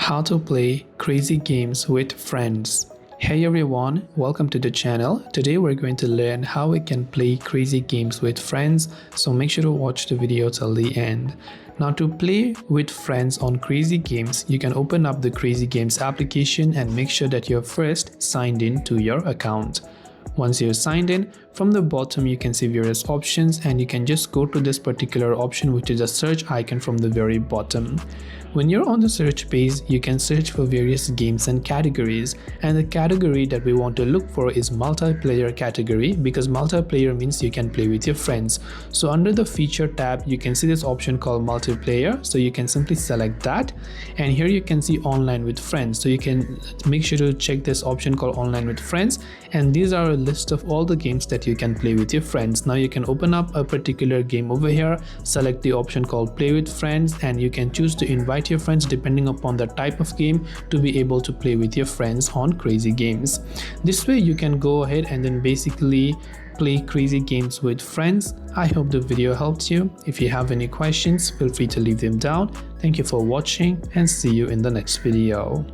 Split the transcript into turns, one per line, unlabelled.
How to play crazy games with friends. Hey everyone, welcome to the channel. Today we're going to learn how we can play crazy games with friends, so make sure to watch the video till the end. Now, to play with friends on Crazy Games, you can open up the Crazy Games application and make sure that you're first signed in to your account. Once you're signed in, from the bottom you can see various options and you can just go to this particular option, which is a search icon from the very bottom. When you're on the search page, you can search for various games and categories, and the category that we want to look for is multiplayer category, because multiplayer means you can play with your friends. So under the feature tab, you can see this option called multiplayer, so you can simply select that, and here you can see online with friends, so you can make sure to check this option called online with friends, and these are a list of all the games that you can play with your friends. Now you can open up a particular game over here, select the option called play with friends, and you can choose to invite your friends depending upon the type of game to be able to play with your friends on Crazy Games. This way you can go ahead and then basically play crazy games with friends. I hope the video helped you. If you have any questions, feel free to leave them down. Thank you for watching and see you in the next video.